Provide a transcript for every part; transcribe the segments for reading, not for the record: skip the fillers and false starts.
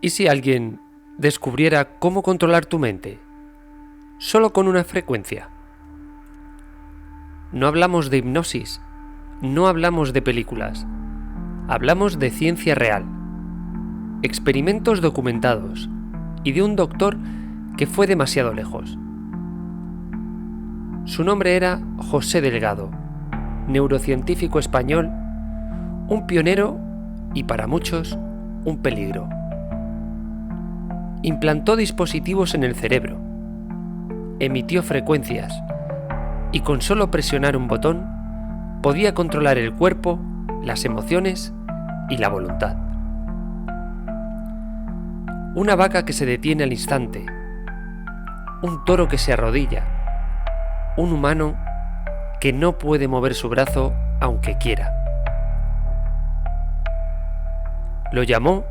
¿Y si alguien descubriera cómo controlar tu mente? Solo con una frecuencia. No hablamos de hipnosis, no hablamos de películas, hablamos de ciencia real, experimentos documentados y de un doctor que fue demasiado lejos. Su nombre era José Delgado, neurocientífico español, un pionero y para muchos un peligro. Implantó dispositivos en el cerebro, emitió frecuencias y con solo presionar un botón podía controlar el cuerpo, las emociones y la voluntad. Una vaca que se detiene al instante, un toro que se arrodilla, un humano que no puede mover su brazo aunque quiera. Lo llamó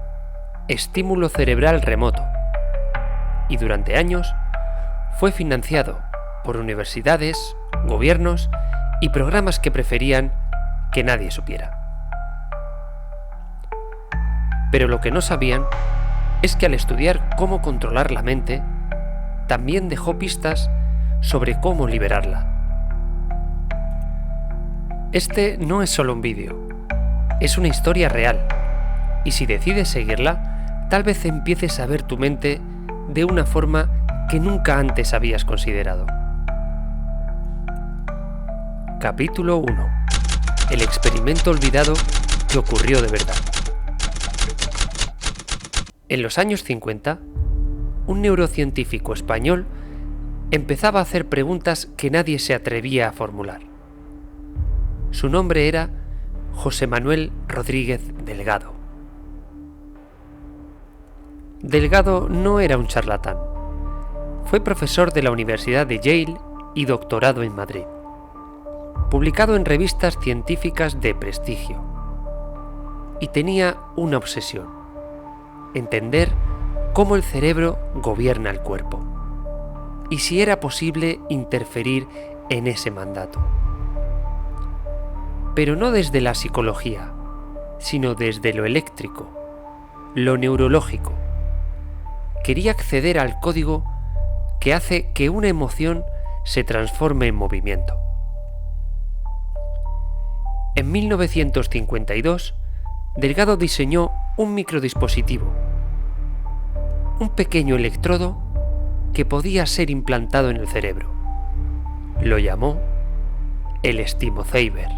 estímulo cerebral remoto y durante años fue financiado por universidades, gobiernos y programas que preferían que nadie supiera. Pero lo que no sabían es que al estudiar cómo controlar la mente, también dejó pistas sobre cómo liberarla. Este no es solo un vídeo, es una historia real, y si decides seguirla, tal vez empieces a ver tu mente de una forma que nunca antes habías considerado. Capítulo 1. El experimento olvidado que ocurrió de verdad. En los años 50, un neurocientífico español empezaba a hacer preguntas que nadie se atrevía a formular. Su nombre era José Manuel Rodríguez Delgado. Delgado no era un charlatán. Fue profesor de la Universidad de Yale y doctorado en Madrid. Publicado en revistas científicas de prestigio. Y tenía una obsesión: entender cómo el cerebro gobierna el cuerpo. Y si era posible interferir en ese mandato. Pero no desde la psicología, sino desde lo eléctrico, lo neurológico. Quería acceder al código que hace que una emoción se transforme en movimiento. En 1952, Delgado diseñó un microdispositivo, un pequeño electrodo que podía ser implantado en el cerebro. Lo llamó el StimoSaver.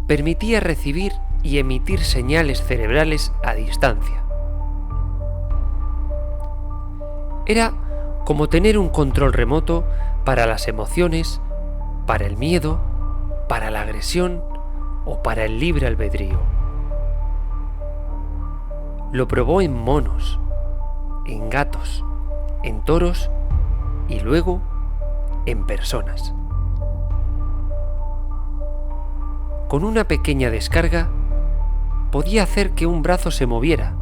Permitía recibir y emitir señales cerebrales a distancia. Era como tener un control remoto para las emociones, para el miedo, para la agresión o para el libre albedrío. Lo probó en monos, en gatos, en toros y luego en personas. Con una pequeña descarga podía hacer que un brazo se moviera,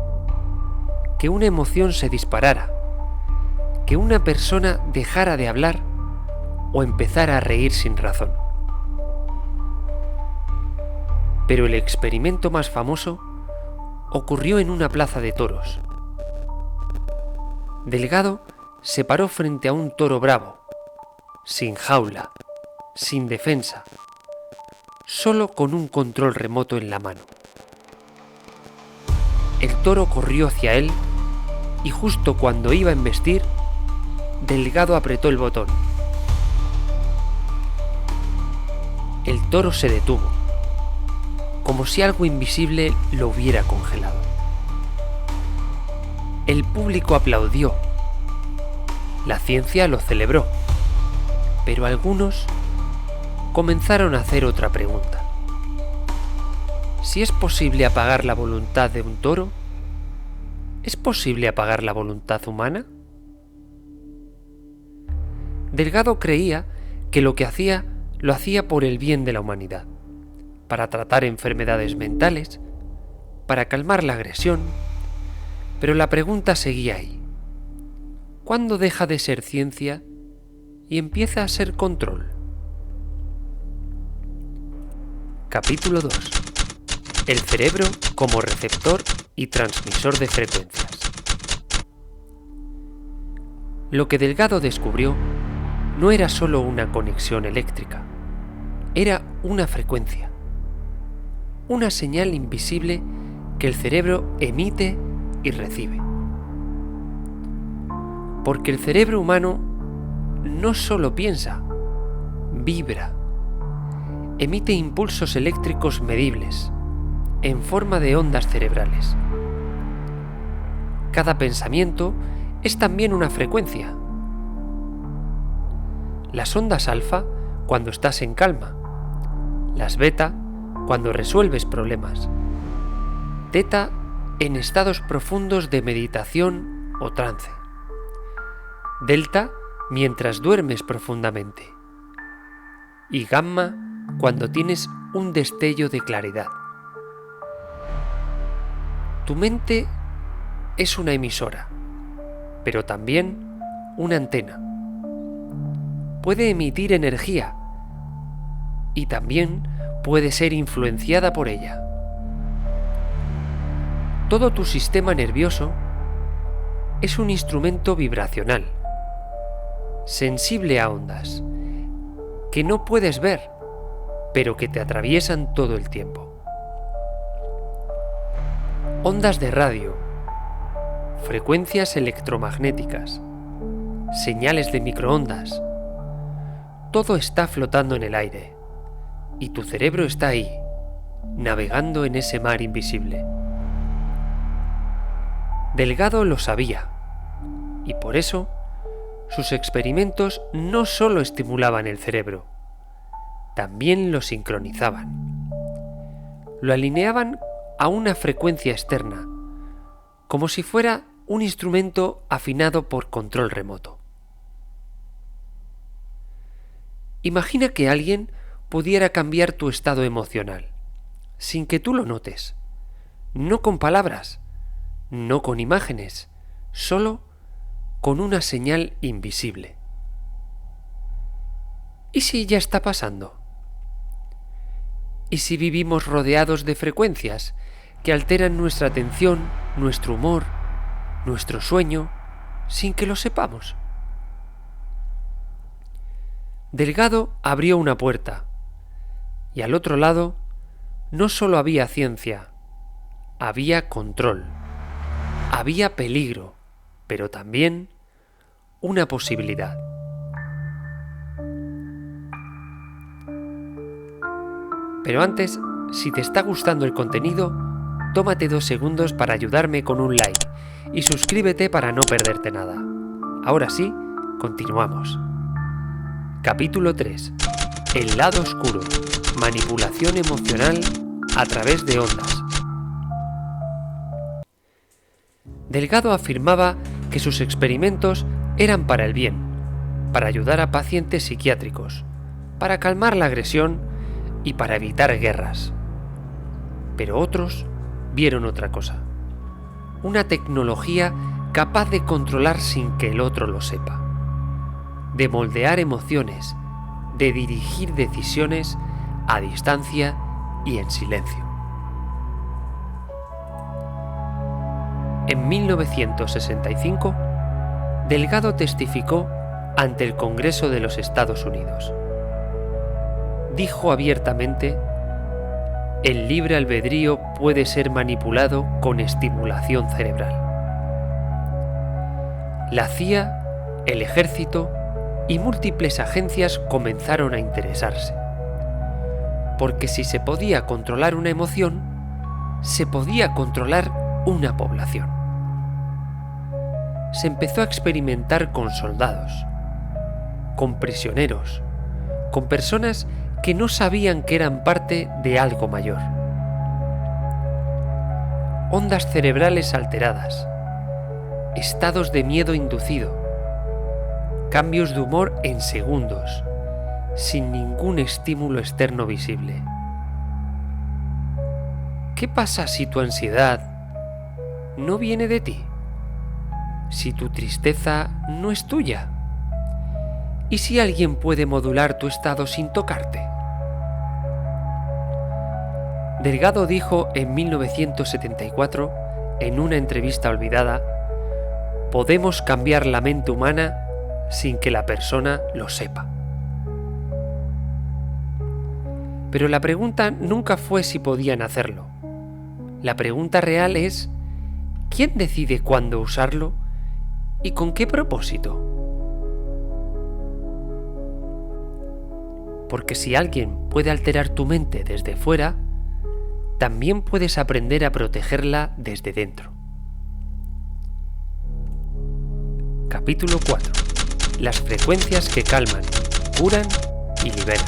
que una emoción se disparara, que una persona dejara de hablar o empezara a reír sin razón. Pero el experimento más famoso ocurrió en una plaza de toros. Delgado se paró frente a un toro bravo, sin jaula, sin defensa, solo con un control remoto en la mano. El toro corrió hacia él y justo cuando iba a embestir, Delgado apretó el botón. El toro se detuvo, como si algo invisible lo hubiera congelado. El público aplaudió. La ciencia lo celebró, pero algunos comenzaron a hacer otra pregunta. ¿Si es posible apagar la voluntad de un toro? ¿Es posible apagar la voluntad humana? Delgado creía que lo que hacía lo hacía por el bien de la humanidad, para tratar enfermedades mentales, para calmar la agresión, pero la pregunta seguía ahí. ¿Cuándo deja de ser ciencia y empieza a ser control? Capítulo 2. El cerebro como receptor y transmisor de frecuencias. Lo que Delgado descubrió no era solo una conexión eléctrica, era una frecuencia, una señal invisible que el cerebro emite y recibe. Porque el cerebro humano no solo piensa, vibra, emite impulsos eléctricos medibles en forma de ondas cerebrales. Cada pensamiento es también una frecuencia. Las ondas alfa cuando estás en calma, las beta cuando resuelves problemas, teta en estados profundos de meditación o trance, delta mientras duermes profundamente y gamma cuando tienes un destello de claridad. Tu mente es una emisora, pero también una antena. Puede emitir energía y también puede ser influenciada por ella. Todo tu sistema nervioso es un instrumento vibracional, sensible a ondas, que no puedes ver, pero que te atraviesan todo el tiempo. Ondas de radio, frecuencias electromagnéticas, señales de microondas. Todo está flotando en el aire y tu cerebro está ahí, navegando en ese mar invisible. Delgado lo sabía y por eso sus experimentos no solo estimulaban el cerebro, también lo sincronizaban. Lo alineaban a una frecuencia externa, como si fuera un instrumento afinado por control remoto. Imagina que alguien pudiera cambiar tu estado emocional, sin que tú lo notes, no con palabras, no con imágenes, solo con una señal invisible. ¿Y si ya está pasando? ¿Y si vivimos rodeados de frecuencias que alteran nuestra atención, nuestro humor, nuestro sueño, sin que lo sepamos? Delgado abrió una puerta, y al otro lado no solo había ciencia, había control, había peligro, pero también una posibilidad. Pero antes, si te está gustando el contenido, tómate 2 segundos para ayudarme con un like y suscríbete para no perderte nada. Ahora sí, continuamos. Capítulo 3. El lado oscuro. Manipulación emocional a través de ondas. Delgado afirmaba que sus experimentos eran para el bien, para ayudar a pacientes psiquiátricos, para calmar la agresión y para evitar guerras. Pero otros vieron otra cosa. Una tecnología capaz de controlar sin que el otro lo sepa, de moldear emociones, de dirigir decisiones a distancia y en silencio. En 1965, Delgado testificó ante el Congreso de los Estados Unidos. Dijo abiertamente: el libre albedrío puede ser manipulado con estimulación cerebral. La CIA, el ejército y múltiples agencias comenzaron a interesarse. Porque si se podía controlar una emoción, se podía controlar una población. Se empezó a experimentar con soldados, con prisioneros, con personas que no sabían que eran parte de algo mayor. Ondas cerebrales alteradas, estados de miedo inducido, cambios de humor en segundos, sin ningún estímulo externo visible. ¿Qué pasa si tu ansiedad no viene de ti? Si tu tristeza no es tuya. ¿Y si alguien puede modular tu estado sin tocarte? Delgado dijo en 1974 en una entrevista olvidada, podemos cambiar la mente humana sin que la persona lo sepa. Pero la pregunta nunca fue si podían hacerlo. La pregunta real es, ¿quién decide cuándo usarlo y con qué propósito? Porque si alguien puede alterar tu mente desde fuera, también puedes aprender a protegerla desde dentro. Capítulo 4. Las frecuencias que calman, curan y liberan.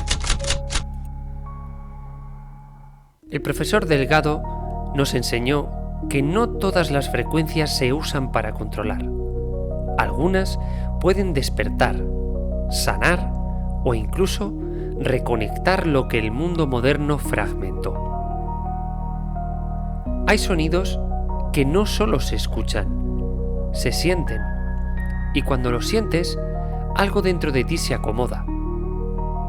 El profesor Delgado nos enseñó que no todas las frecuencias se usan para controlar. Algunas pueden despertar, sanar o incluso reconectar lo que el mundo moderno fragmentó. Hay sonidos que no solo se escuchan, se sienten, y cuando los sientes, algo dentro de ti se acomoda,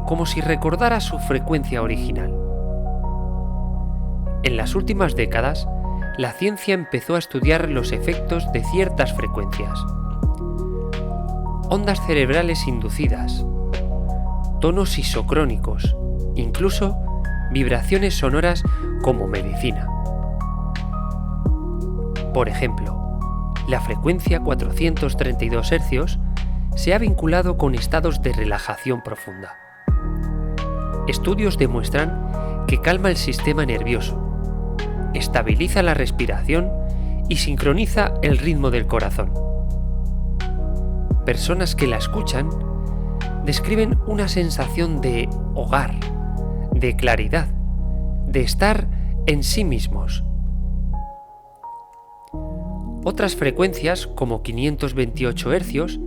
como si recordara su frecuencia original. En las últimas décadas, la ciencia empezó a estudiar los efectos de ciertas frecuencias. Ondas cerebrales inducidas, tonos isocrónicos, incluso vibraciones sonoras como medicina. Por ejemplo, la frecuencia 432 Hz se ha vinculado con estados de relajación profunda. Estudios demuestran que calma el sistema nervioso, estabiliza la respiración y sincroniza el ritmo del corazón. Personas que la escuchan describen una sensación de hogar, de claridad, de estar en sí mismos. Otras frecuencias, como 528 Hz,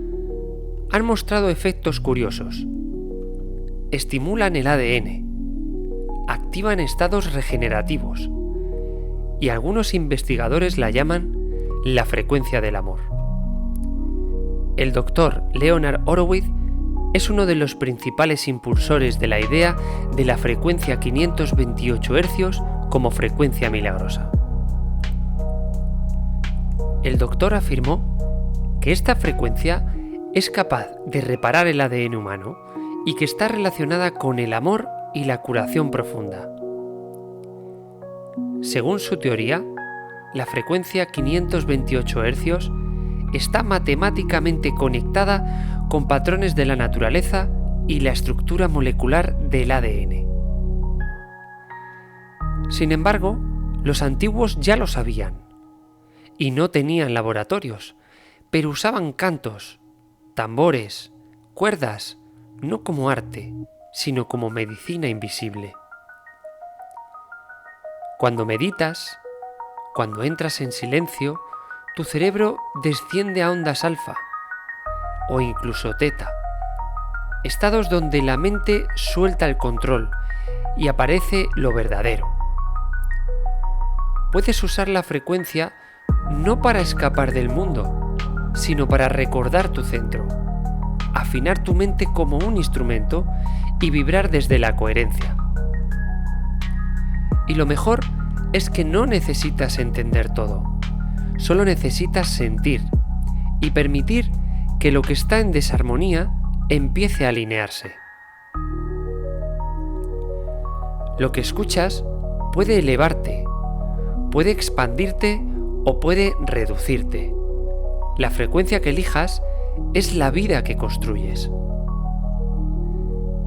han mostrado efectos curiosos. Estimulan el ADN, activan estados regenerativos, y algunos investigadores la llaman la frecuencia del amor. El doctor Leonard Horowitz es uno de los principales impulsores de la idea de la frecuencia 528 Hz como frecuencia milagrosa. El doctor afirmó que esta frecuencia es capaz de reparar el ADN humano y que está relacionada con el amor y la curación profunda. Según su teoría, la frecuencia 528 Hz está matemáticamente conectada con patrones de la naturaleza y la estructura molecular del ADN. Sin embargo, los antiguos ya lo sabían y no tenían laboratorios, pero usaban cantos, tambores, cuerdas, no como arte, sino como medicina invisible. Cuando meditas, cuando entras en silencio, tu cerebro desciende a ondas alfa o incluso teta, estados donde la mente suelta el control y aparece lo verdadero. Puedes usar la frecuencia no para escapar del mundo, sino para recordar tu centro, afinar tu mente como un instrumento y vibrar desde la coherencia. Y lo mejor es que no necesitas entender todo, solo necesitas sentir y permitir que lo que está en desarmonía empiece a alinearse. Lo que escuchas puede elevarte, puede expandirte o puede reducirte. La frecuencia que elijas es la vida que construyes.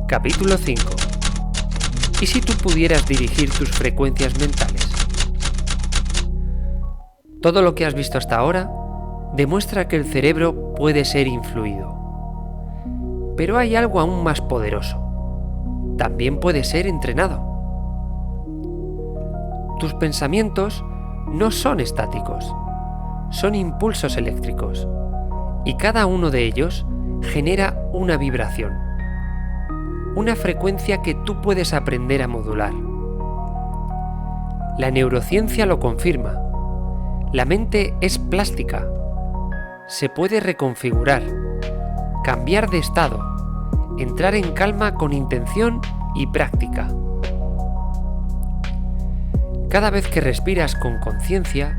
Capítulo 5. ¿Y si tú pudieras dirigir tus frecuencias mentales? Todo lo que has visto hasta ahora demuestra que el cerebro puede ser influido. Pero hay algo aún más poderoso. También puede ser entrenado. Tus pensamientos no son estáticos, son impulsos eléctricos, y cada uno de ellos genera una vibración, una frecuencia que tú puedes aprender a modular. La neurociencia lo confirma. La mente es plástica. Se puede reconfigurar, cambiar de estado, entrar en calma con intención y práctica. Cada vez que respiras con conciencia,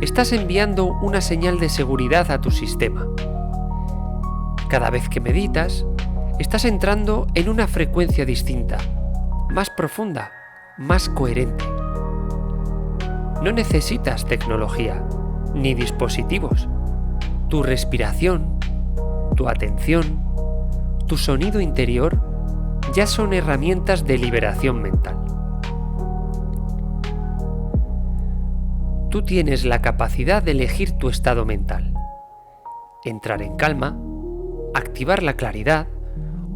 estás enviando una señal de seguridad a tu sistema. Cada vez que meditas, estás entrando en una frecuencia distinta, más profunda, más coherente. No necesitas tecnología, ni dispositivos. Tu respiración, tu atención, tu sonido interior ya son herramientas de liberación mental. Tú tienes la capacidad de elegir tu estado mental, entrar en calma, activar la claridad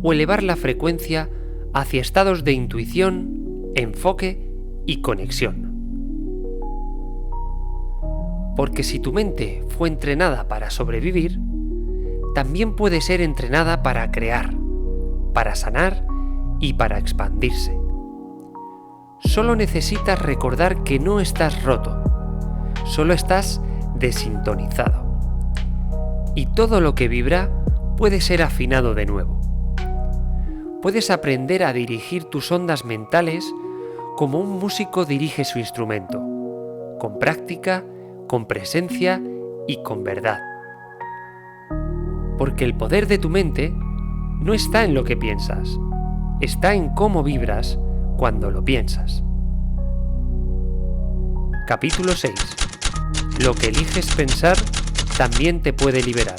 o elevar la frecuencia hacia estados de intuición, enfoque y conexión. Porque si tu mente fue entrenada para sobrevivir, también puede ser entrenada para crear, para sanar y para expandirse. Solo necesitas recordar que no estás roto, solo estás desintonizado. Y todo lo que vibra puede ser afinado de nuevo. Puedes aprender a dirigir tus ondas mentales como un músico dirige su instrumento, con práctica, con presencia y con verdad. Porque el poder de tu mente no está en lo que piensas, está en cómo vibras cuando lo piensas. Capítulo 6. Lo que eliges pensar también te puede liberar.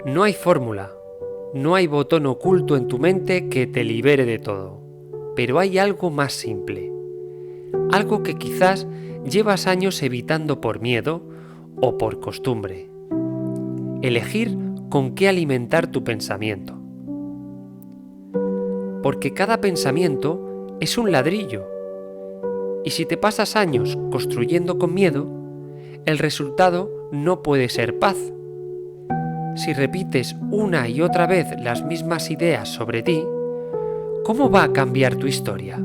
No hay fórmula, no hay botón oculto en tu mente que te libere de todo, pero hay algo más simple, algo que quizás llevas años evitando por miedo o por costumbre. Elegir con qué alimentar tu pensamiento. Porque cada pensamiento es un ladrillo, y si te pasas años construyendo con miedo, el resultado no puede ser paz. Si repites una y otra vez las mismas ideas sobre ti, ¿cómo va a cambiar tu historia?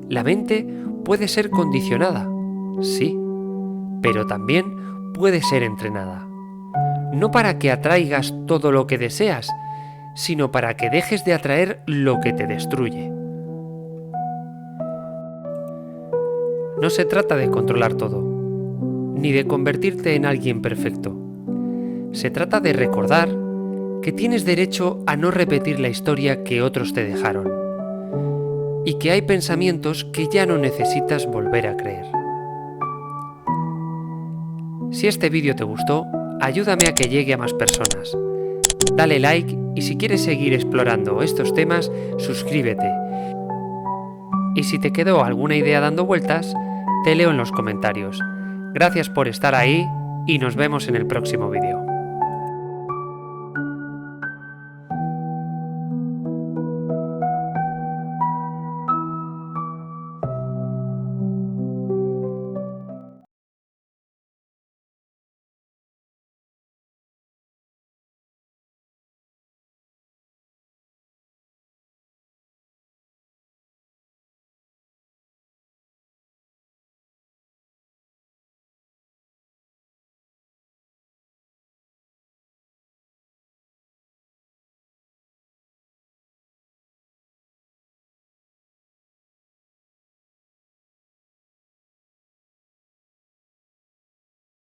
La mente puede ser condicionada, sí, pero también puede ser entrenada. No para que atraigas todo lo que deseas, sino para que dejes de atraer lo que te destruye. No se trata de controlar todo, ni de convertirte en alguien perfecto. Se trata de recordar que tienes derecho a no repetir la historia que otros te dejaron, y que hay pensamientos que ya no necesitas volver a creer. Si este vídeo te gustó, ayúdame a que llegue a más personas. Dale like y si quieres seguir explorando estos temas, suscríbete. Y si te quedó alguna idea dando vueltas, te leo en los comentarios. Gracias por estar ahí y nos vemos en el próximo vídeo.